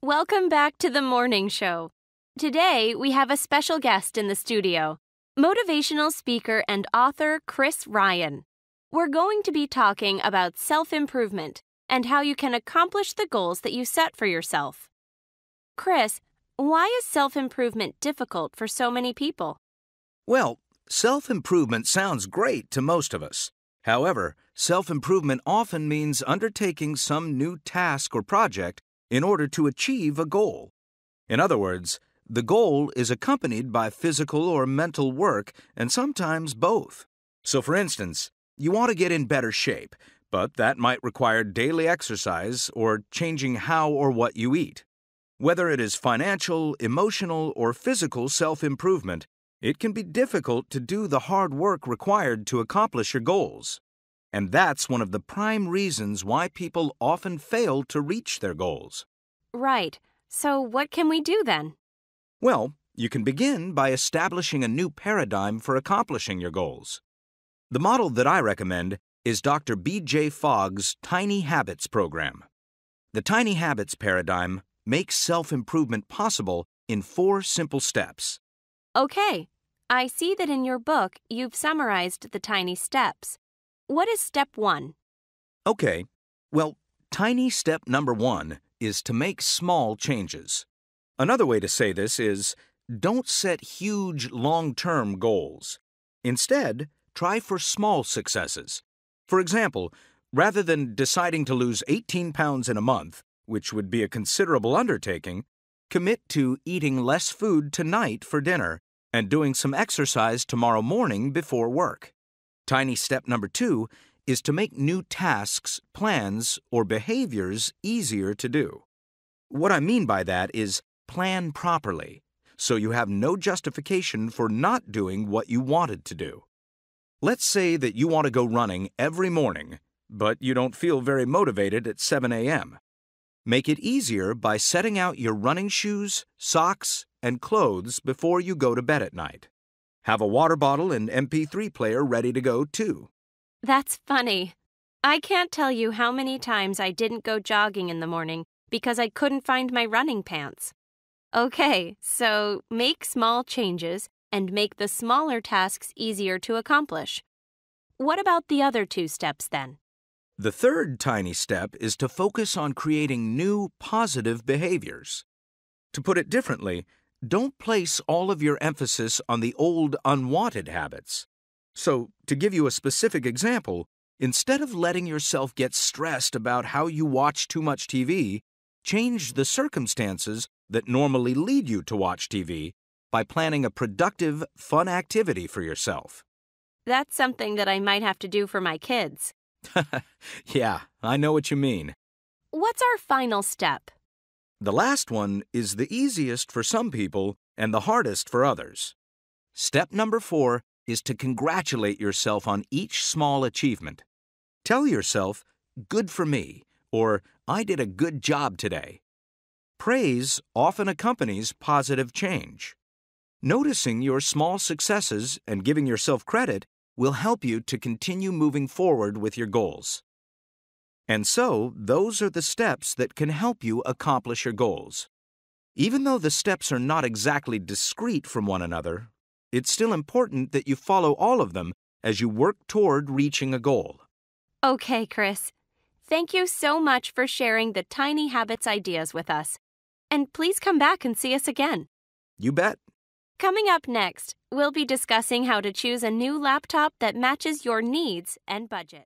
Welcome back to the morning show. Today, we have a special guest in the studio, motivational speaker and author Chris Ryan. We're going to be talking about self-improvement and how you can accomplish the goals that you set for yourself. Chris, why is self-improvement difficult for so many people? Well, self-improvement sounds great to most of us. However, self-improvement often means undertaking some new task or project in order to achieve a goal. In other words, the goal is accompanied by physical or mental work, and sometimes both. So, for instance, you want to get in better shape, but that might require daily exercise or changing how or what you eat. Whether it is financial, emotional, or physical self-improvement, it can be difficult to do the hard work required to accomplish your goals. And that's one of the prime reasons why people often fail to reach their goals. Right. So what can we do then? Well, you can begin by establishing a new paradigm for accomplishing your goals. The model that I recommend is Dr. B.J. Fogg's Tiny Habits program. The Tiny Habits paradigm makes self-improvement possible in 4 simple steps. Okay. I see that in your book, you've summarized the tiny steps. What is step 1? Okay. Well, tiny step number 1 is to make small changes. Another way to say this is, don't set huge long-term goals. Instead, try for small successes. For example, rather than deciding to lose 18 pounds in a month, which would be a considerable undertaking, commit to eating less food tonight for dinner and doing some exercise tomorrow morning before work. Tiny step number 2 is to make new tasks, plans, or behaviors easier to do. What I mean by that is plan properly, so you have no justification for not doing what you wanted to do. Let's say that you want to go running every morning, but you don't feel very motivated at 7 a.m. Make it easier by setting out your running shoes, socks, and clothes before you go to bed at night. Have a water bottle and MP3 player ready to go, too. That's funny. I can't tell you how many times I didn't go jogging in the morning because I couldn't find my running pants. Okay, so make small changes and make the smaller tasks easier to accomplish. What about the other 2 steps then? The third tiny step is to focus on creating new positive behaviors. To put it differently, don't place all of your emphasis on the old unwanted habits. So, to give you a specific example, instead of letting yourself get stressed about how you watch too much TV, change the circumstances that normally lead you to watch TV by planning a productive, fun activity for yourself. That's something that I might have to do for my kids. Yeah, I know what you mean. What's our final step? The last one is the easiest for some people and the hardest for others. Step number 4 is to congratulate yourself on each small achievement. Tell yourself, "Good for me," or "I did a good job today." Praise often accompanies positive change. Noticing your small successes and giving yourself credit will help you to continue moving forward with your goals. And so, those are the steps that can help you accomplish your goals. Even though the steps are not exactly discrete from one another, it's still important that you follow all of them as you work toward reaching a goal. Okay, Chris. Thank you so much for sharing the Tiny Habits ideas with us. And please come back and see us again. You bet. Coming up next, we'll be discussing how to choose a new laptop that matches your needs and budget.